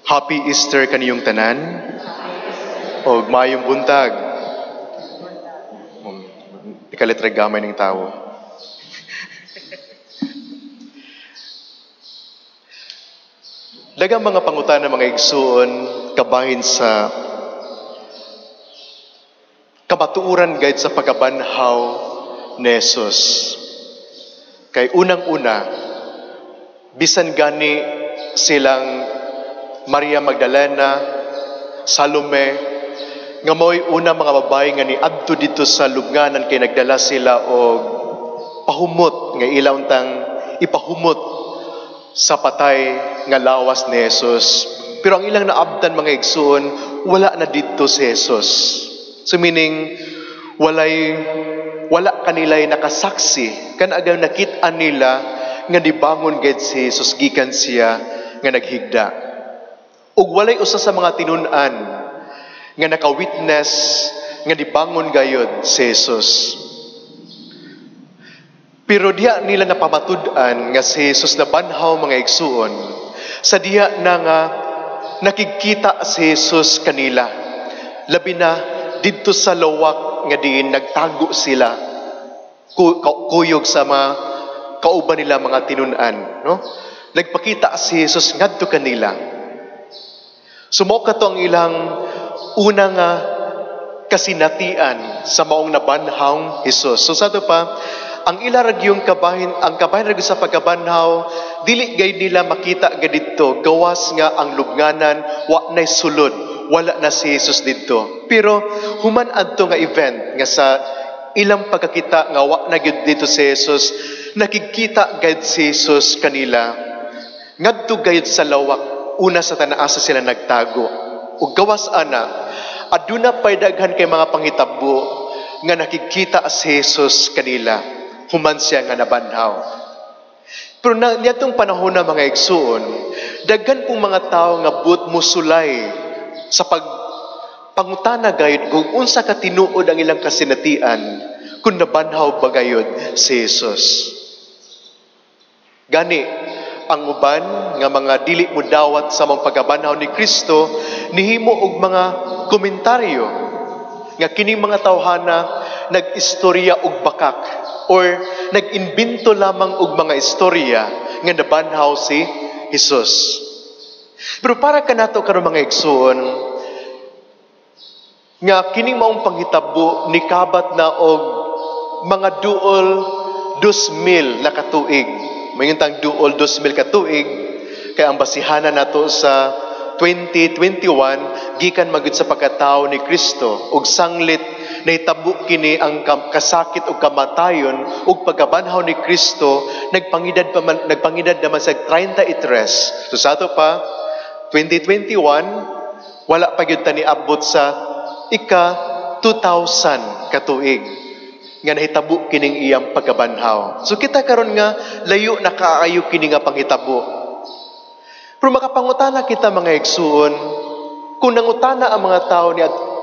Happy Easter kaniyong tanan o mayong buntag. Ikalitre gamay ng tao. Dagang mga pangutana mga igsuon kabahin sa kamatuuran guide sa pagkabanhaw ni Jesus. Kay unang-una, bisan gani silang Maria Magdalena, Salome, nga mo'y una mga babae nga ni adto dito sa lubnganan kay nagdala sila og pahumot nga ilawntang ipahumot sa patay nga lawas ni Jesus. Pero ang ilang naabdan mga igsuon, wala na dito si Jesus. So meaning, wala kanila'y nakasaksi, kan agaw nakita nila nga dibangon gayud si Jesus gikan siya nga naghigda. Ug walay usa sa mga tinunan nga naka-witness nga dibangon gayud si Jesus. Pero diha nila napamatud-an nga si Jesus na banhaw mga igsuon, sa diha na nga nakikita si Jesus kanila. Labi na didto sa lawak nga diin nagtago sila kuyog sa mga kauban nila mga tinunan, no? Nagpakita si Jesus ngadto kanila. Sumo kato ang ilang unang kasinatian sa maong nabanhaw Jesus. So sa ito pa, ang ilarag yung kabahin rag sa pagkabanhaw, dili gay nila makita gadito, gawas nga ang lubnganan, wa na'y sulod, wala na si Jesus dito. Pero human adto nga event nga sa ilang pagkakita nga wa na gyud dito si Jesus, nakikita gayud si Jesus kanila. Ngadto gayud sa lawak, una sa tanaasa sila nagtago. Ug gawas ana, aduna pay daghan kay mga panghitabo nga nakikita si Jesus kanila. Human siya nga nabanhaw. Pero niyatong panahon na mga igsuon, daghan pong mga tao nga but musulay sa pangutana gayud kung unsa ka tinuod ang ilang kasinatian kung nabanhaw ba gayud si Jesus. Gani ang uban nga mga dili mo dawat sa mga pagkabanhaw ni Kristo nihimo og mga komentaryo nga kining mga tawhana nag-istorya og bakak or nag-imbento lamang og mga istorya nga nabanhaw si Jesus. Pero para kanato karon mga igsuon nga kining maong panghitabo ni kabat na og mga duol 2,000 na katuig. Mayuntang duol 2,000 katuig kay ang basihanan nato sa 2021 gikan magud sa pagkatao ni Kristo ug sanglit nahitabo kini ang kasakit ug kamatayon ug pagkabanhaw ni Kristo nagpangidad naman sa 33. So sa ato pa 2021 wala pa gyud ta niabot sa ika 2,000 katuig nga nahitabo kining iyang pagkabanhaw. So kita karon nga layo na kaayo kini nga panghitabo. Pero makapangutana kita mga igsuon, kung nangutana ang mga tao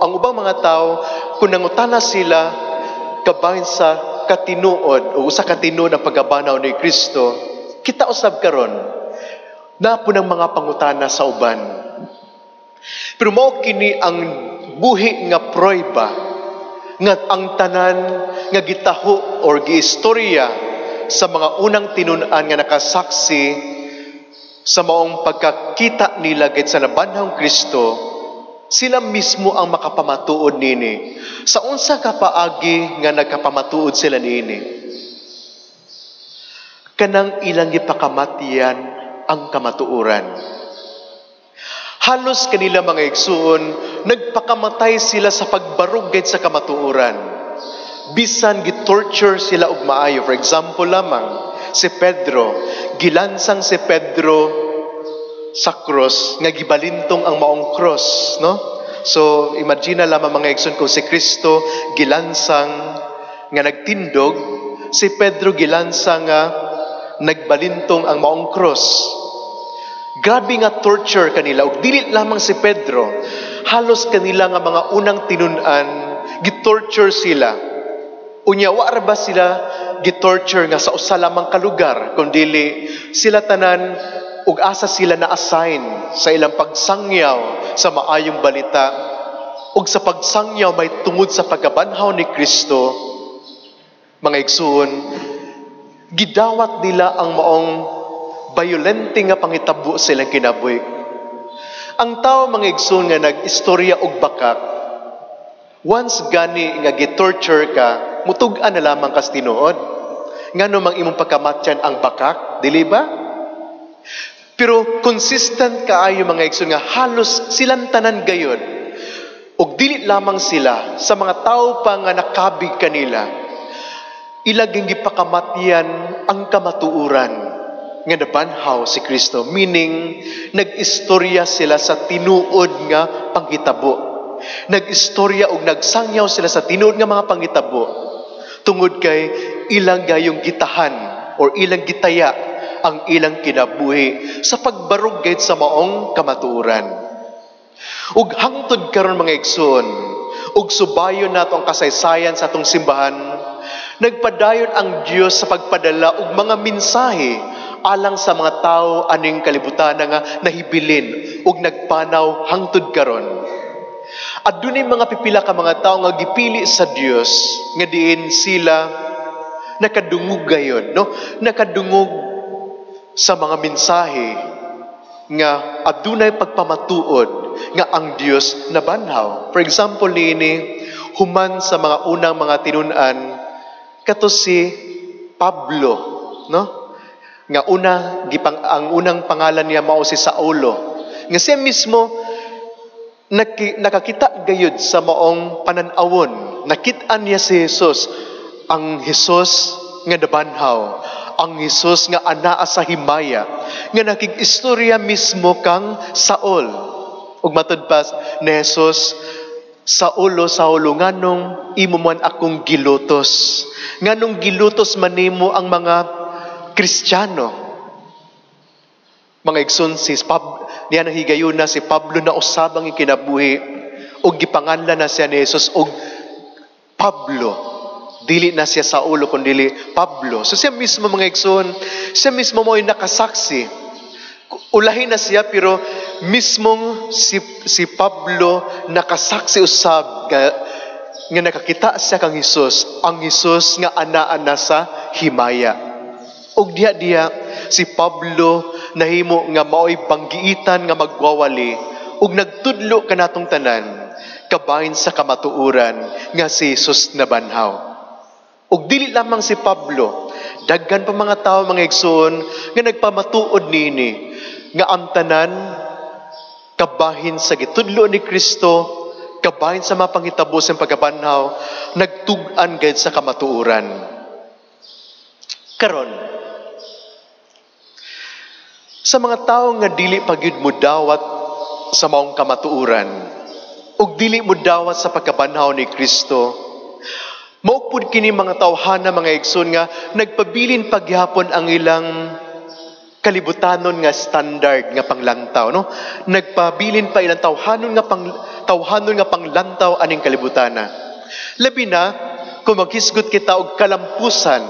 ang ubang mga tao, kung nangutana sila kabahin sa katinuod o sa katinuod ng pagkabanhaw ni Kristo, kita usab karon na po ng mga pangutana sa uban. Pero mao kini ang buhi nga prueba nga ang tanan nga gitaho or giistorya sa mga unang tinunan nga nakasaksi sa maong pagkakita nila gayud sa nabanhawng Kristo, sila mismo ang makapamatuod nini. Sa unsa ka paagi nga nagkapamatuod sila nini? Kanang ilang gipakamatian ang kamatuoran. Halos kanila mga igsuon, nagpakamatay sila sa pagbarog gayud sa kamatuoran. Bisan gitorture sila og maayo. For example lamang, si Pedro, gilansang si Pedro sa cross, nga gibalintong ang maong cross, no? So, imagine lamang mga igsoon kung si Kristo gilansang nga nagtindog, si Pedro gilansang nga nagbalintong ang maong cross. Grabe nga torture kanila. Ug dili lamang si Pedro, halos kanila nga mga unang tinunan, gitorture sila. Unya, wa ba sila gitorture nga sa usa lamang ka lugar, kundili sila tanan ug asa sila na-assign sa ilang pagsangyaw sa maayong balita, ug sa pagsangyaw may tungod sa pagkabanhaw ni Kristo, mga igsoon, gidawat nila ang maong violente nga pangitabo sa ilang kinabuhi. Ang tao, mga igsoon, nga nag-istorya og bakak, once gani nga gitorture ka, mutug-an na lamang kas tinuod. Ngano mang imong pagkamatyan ang bakak, dili ba? Pero consistent kaayo, mga igsoon, nga halos silang tanan gayon, ug dili lamang sila sa mga tao pa nga nakabig kanila, ilaging gipakamatyan ang kamatuuran nga nabanhaw si Kristo. Meaning, nag-istorya sila sa tinuod nga panghitabo. Nag-istorya ug nagsangyaw sila sa tinuod nga mga panghitabo. Tungod kay ilang gayong gitahan or ilang gitaya ang ilang kinabuhi sa pagbarog gayud sa maong kamatuuran. Ug hangtod karon, mga igsoon, ug subayon nato ang kasaysayan sa atong simbahan, nagpadayon ang Dios sa pagpadala og mga mensahe alang sa mga tao aning kalibutan nga nahibilin ug nagpanaw hangtod karon. Adunay mga pipila ka mga tao nga gipili sa Dios nga diin sila nakadungog gayon, no? Nakadungog sa mga mensahe nga adunay pagpamatuod nga ang Dios nabanhaw. For example, niini human sa mga unang mga tinun-an kato si Pablo, no? Nga ang unang pangalan niya mao si Saulo. Nga siya mismo nakakita gayud sa maong pananawon. Nakit-an niya si Jesus, ang Jesus nga nabanhaw, ang Jesus nga anaa sa himaya, nga nakig-istorya mismo kang Saul. Ug matud pas ni Jesus, Saulo, Saulo, nganong imo man akong gilutos? Nganong gilutos man nimo ang mga Kristiyano? Mga igsoon, niya nahigayon na si Pablo na usabang ikinabuhi o gipanganlan na siya ni Jesus o Pablo. Dili na siya Saulo kundi Pablo. So siya mismo, mga igsoon, siya mismo mo ay nakasaksi. Ulahin na siya pero mismong si Pablo nakasaksi usab nga nakakita siya kang Jesus, ang Jesus nga anaa na sa himaya. Og diha si Pablo nahimo nga mao'y banggiitan nga magwawali ug nagtudlo kanatong tanan kabahin sa kamatuuran nga si Jesus nabanhaw. Ug dili lamang si Pablo, daghan pa mga tao, mga igsoon, nga nagpamatuod nini nga ang tanan kabahin sa gitudlo ni Kristo, kabahin sa mga panghitabo sa pagkabanhaw, nagtug-an gayud sa kamatuuran. Karon, sa mga tao nga dili pagyud mo dawat sa maong kamatuuran ug dili mo dawat sa pagkabanhaw ni Kristo, maupod kini mga tawhana, mga igsoon, nga nagpabilin pagyapon ang ilang kalibutanon nga standard nga panglantaw, no? Nagpabilin pa ilang tawhanon nga panglantaw aning kalibutana. Labi na kung maghisgot kita og kalampusan,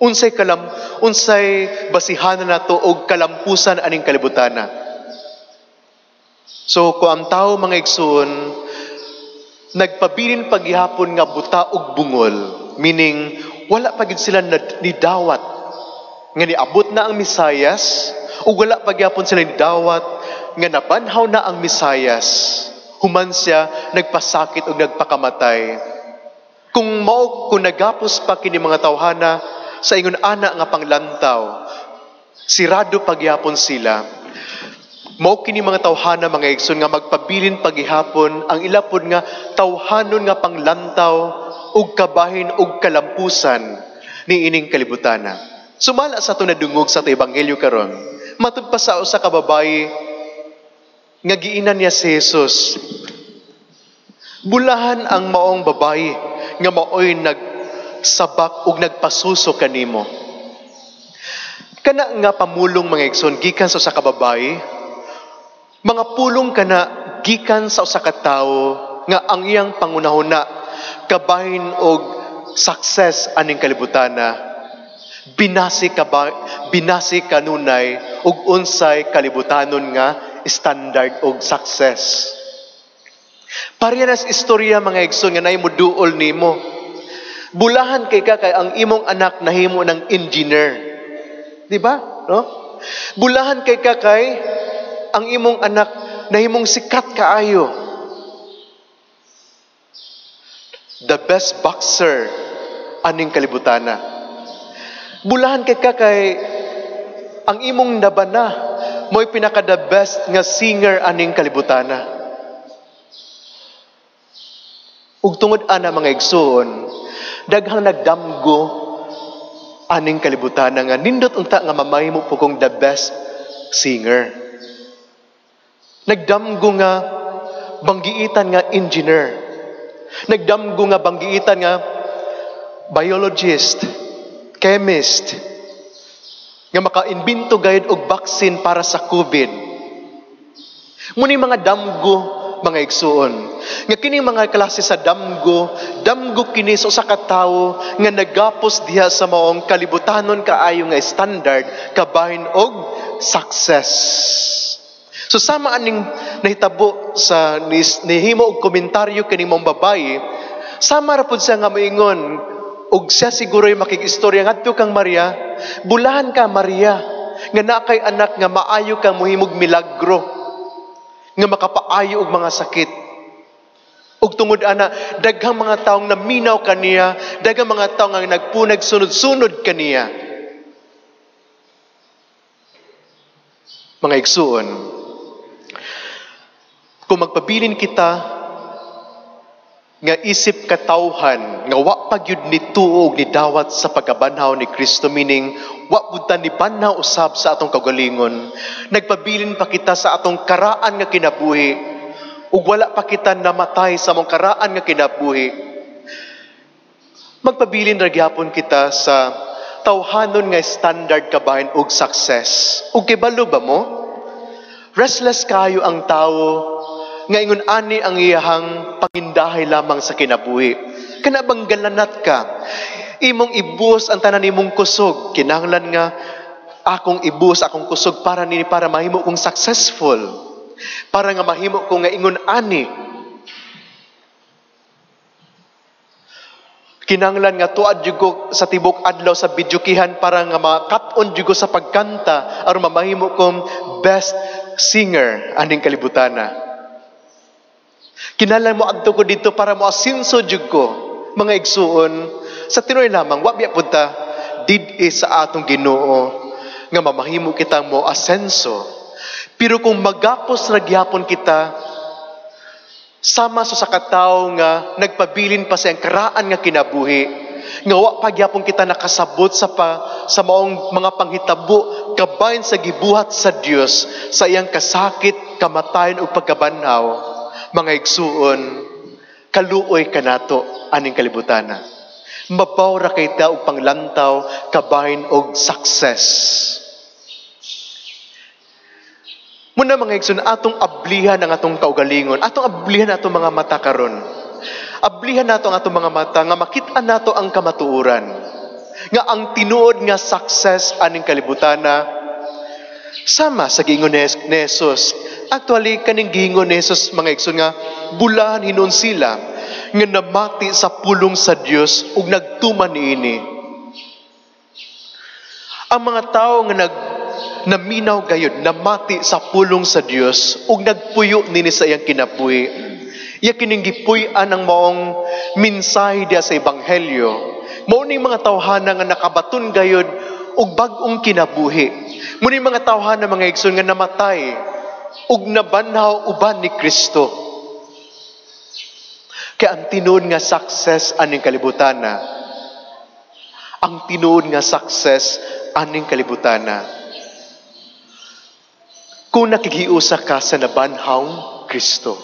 unsay basihanan nato og kalampusan aning kalibutana. So kung ang tao, mga igsoon, nagpabilin paghihapon nga buta og bungol, meaning wala pa gid sila nidawat nga niabot na ang Misayas, ug wala pagyapon sila nidawat nga nabanhaw na ang Misayas, human siya nagpasakit ug nagpakamatay. Kung nagapos pa kini mga tawhana sa ingon ana nga panglantaw, sirado pagyapon sila. Mao kini mga tawhana, mga igsoon, nga magpabilin paghihapon ang ilapod nga tawhanon nga panglantaw ug kabahin ug kalampusan ni ining kalibutana. Sumala sa ito na dungog sa ito ebanghelyo karon, matud pa sa usa ka babae nga giinan niya si Jesus. Bulahan ang maong babae nga maoy nagsabak ug nagpasuso kanimo. Kana nga pamulong, mga igsoon, gikan sa usa ka babae, mga pulong kana gikan sa usa ka tawo nga ang iyang pangunahuna kabahin og success aning kalibutana binasi kanunay ug unsay kalibutanon nga standard og success. Parehas istorya mga igsoon nga nay moduol nimo. Bulahan kay ka kay ang imong anak nahimo ng engineer. Di ba? No? Bulahan kay ka kay ang imong anak nahimong sikat kaayo. The best boxer aning kalibutana. Bulahan kay ka kay ang imong nabana mo'y pinaka the best nga singer aning kalibutana. Ug tungod ana mga igsoon, daghang nagdamgo aning kalibutana nga nindot unta nga mamahimo po kong the best singer. Nagdamgo nga banggiitan nga engineer. Nagdamgo nga banggiitan nga biologist, chemist, nga maka-imbento gayud og vaccine para sa COVID. Muni mga damgo, mga igsuon. Nga kining mga klase sa damgo kini sa usa ka tawo nga nagapos diha sa maong kalibutanon kaayo nga standard kabahin og success. So sama aning nahitabo sa nihimo og komentaryo kini mong babayi, sama ra pud siya nga moingon ug siya siguro'y makikistorya ngadto kang Maria, bulahan ka Maria nga nakay anak nga maayo kang muhimog milagro nga makapaayo og mga sakit. Ug tungod ana daghang mga taong naminaw kaniya, daghang mga taong nga nagpunag sunod-sunod kaniya. Mga igsuon, kung magpabilin kita nga isip katawhan nga wa pagyud ni tuog ni dawat sa pagkabanhaw ni Kristo, meaning wa pud ta ni banhaw usab sa atong kaugalingon, nagpabilin pa kita sa atong karaan nga kinabuhi ug wala pa kita namatay sa among karaan nga kinabuhi, magpabilin ra gyapon kita sa tawhanon nga standard kabahin og success. Ug kibalo ba mo, restless kayo ang tawo nga ingon ani ang iyahang pangindahay lamang sa kinabuhi. Kanabang galanat ka, imong ibuos ang tanan nimong kusog. Kinahanglan nga akong ibuos akong kusog para mahimo kong successful. Para nga mahimo kong nga ingon ani. Kinahanglan nga tuad jugo sa tibok adlaw sa bidyukihan para nga makaton jugo sa pagkanta aron mamahimo kong best singer aning kalibutana. Kinahanglan mo adto ko dito para mo asinso jud ko, mga igsuon, sa tinuoy lamang wa biya pud ta did-i sa atong Ginoo nga mamahimo kita mo asenso. Pero kung magapos ra gyapon kita sama sa katawo nga nagpabilin pa sa iyang karaan nga kinabuhi, nga wa pa gyapon kita nakasabot sa maong mga panghitabo kabahin sa gibuhat sa Dios sa iyang kasakit, kamatayon ug pagkabanhaw. Mga igsuon, kaluoy kanato aning kalibutana. Mabaw ra kay ta og panglantaw kabahin og success. Muna mga igsuon, atong ablihan ang atong kaugalingon, atong ablihan atong mga mata karon. Ablihan nato ang atong mga mata nga makita nato ang kamatuoran. Nga ang tinuod nga success aning kalibutana sama sa giingon ni Jesus. Actually, kaning giingon ni Jesus, mga igsoon, nga bulahan hinon sila nga namati sa pulong sa Dios ug nagtuman niini. Ang mga tao nga naminaw gayud namati sa pulong sa Dios ug nagpuyo nini sa iyang kinabuhi. Iya kining gipuy-an ang maong mensahe diya sa ebanghelyo. Mao ning mga tawhana nga nakabaton gayud og bag-ong kinabuhi. Muni mga tawhana mga igsoon nga namatay ug nabanhaw uban ni Kristo. Kaya ang tinuod nga success aning kalibutana, ang tinuod nga success aning kalibutana, kung nakikiusa ka sa nabanhawng Kristo.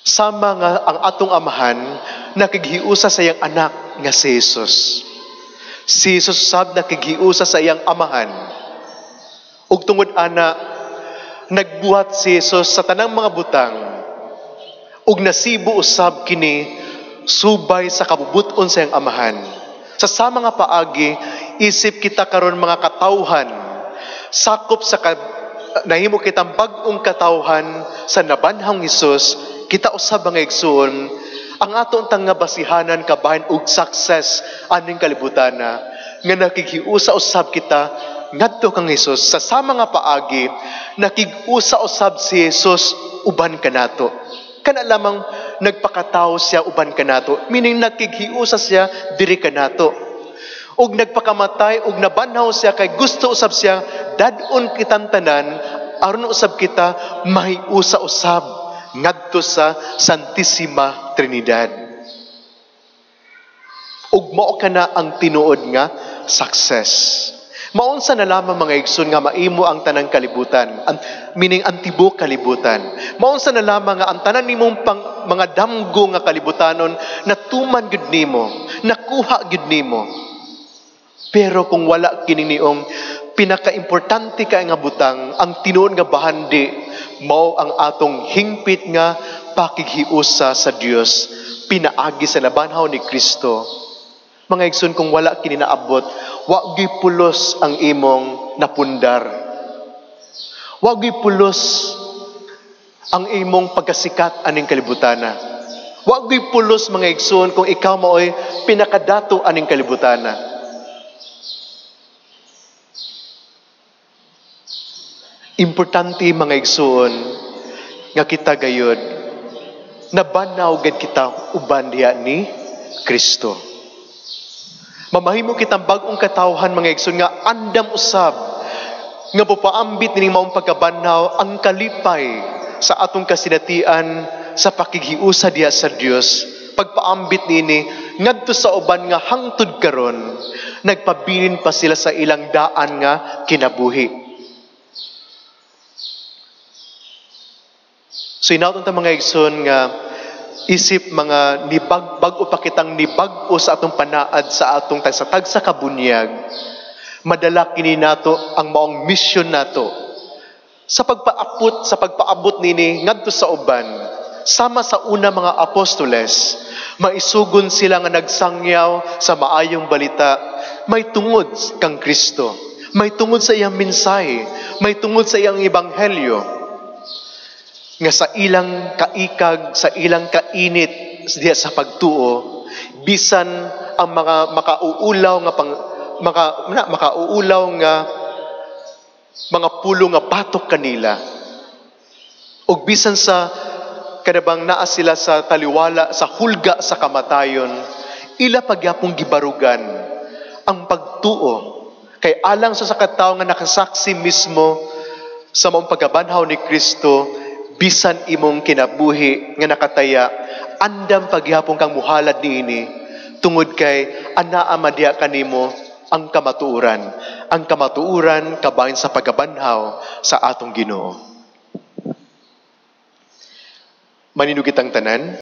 Sama nga ang atong amahan nakikiusa sa iyang anak nga si Jesus. Si Jesus sab nakikiusa sa iyang amahan. Ug tungod ana, nagbuhat si Jesus sa tanang mga butang ug nasibo usab kini subay sa kabubuton sa iyang amahan. Sa sama nga paagi, isip kita karon mga katawhan, sakop sa nahimo kitang bag-ong katawhan sa nabanhang Hesus, kita usab mga igsoon, ang ato untang nga basihanan kabahin og success aning kalibutana, nga nakikhiusa usab kita ngadto kang Hesus. Sa sama nga paagi, nakig-usa usab si Hesus uban kanato. Kana lamang nagpakatao siya uban kanato, meaning nakighiusa siya diri kanato. Og nagpakamatay og nabanhaw siya kay gusto usab siya dadon kitang tanan aron usab kita mahiusa usab ngadto sa Santissima Trinidad. Ug mao kana ang tinuod nga success. Maunsa na lamang mga igsoon nga maimo ang tanang kalibutan, meaning ang tibok kalibutan. Maunsa na lamang nga ang tanan nimong mga damgo nga kalibutanon natuman gid nimo, nakuha gid nimo. Pero kung wala kini niong pinakaimportante ka nga butang, ang tinuod nga bahandi, mao ang atong hingpit nga pakighiusa sa Dios, pinaagi sa nabanhaw ni Kristo. Mga igsoon, kung wala kini naabot, wa gyud pulos ang imong napundar. Wa gyud pulos ang imong pagkasikat aning kalibutana. Wa gyud pulos mga igsoon kung ikaw maoy pinakadato aning kalibutana. Importante mga igsoon nga kita gayud nabanaw gid kita uban diha ni Kristo. Mamahimo kitang bag-ong katawhan mga igsoon nga andam usab nga pupaambit nining maong pagkabanhaw ang kalipay sa atong kasinatian sa pakighiusa diha sa Dios. Pagpaambit nini ngadto sa uban nga hangtod karon nagpabilin pa sila sa ilang daan nga kinabuhi. So inaton ta mga igsoon nga isip mga bag-o pa kitang nibag-o sa atong panaad sa atong tagsa kabunyag, madala kini nato ang maong mission nato sa pagpaabot nini ngadto sa uban, sama sa una mga apostoles, maisugon sila nga nagsangyaw sa maayong balita, may tungod kang Kristo, may tungod sa iyang mensahe, may tungod sa iyang ebanghelyo, nga sa ilang kaikag, sa ilang kainit diya sa pagtuo, bisan ang mga makauulaw nga mga pulo nga batok kanila, ug bisan sa kadabang naa sila sa taliwala sa hulga sa kamatayon, ila pagyapong gibarugan ang pagtuo kay alang sa katawo nga nakasaksi mismo sa maong pagkabanhaw ni Kristo. Bisan imong kinabuhi nga nakataya, andam paghapon kang muhalad niini, tungod kay anaa madya kanimo ang kamatuuran. Ang kamatuuran kabahin sa pagkabanhaw sa atong Ginoo. Maninugit ang tanan.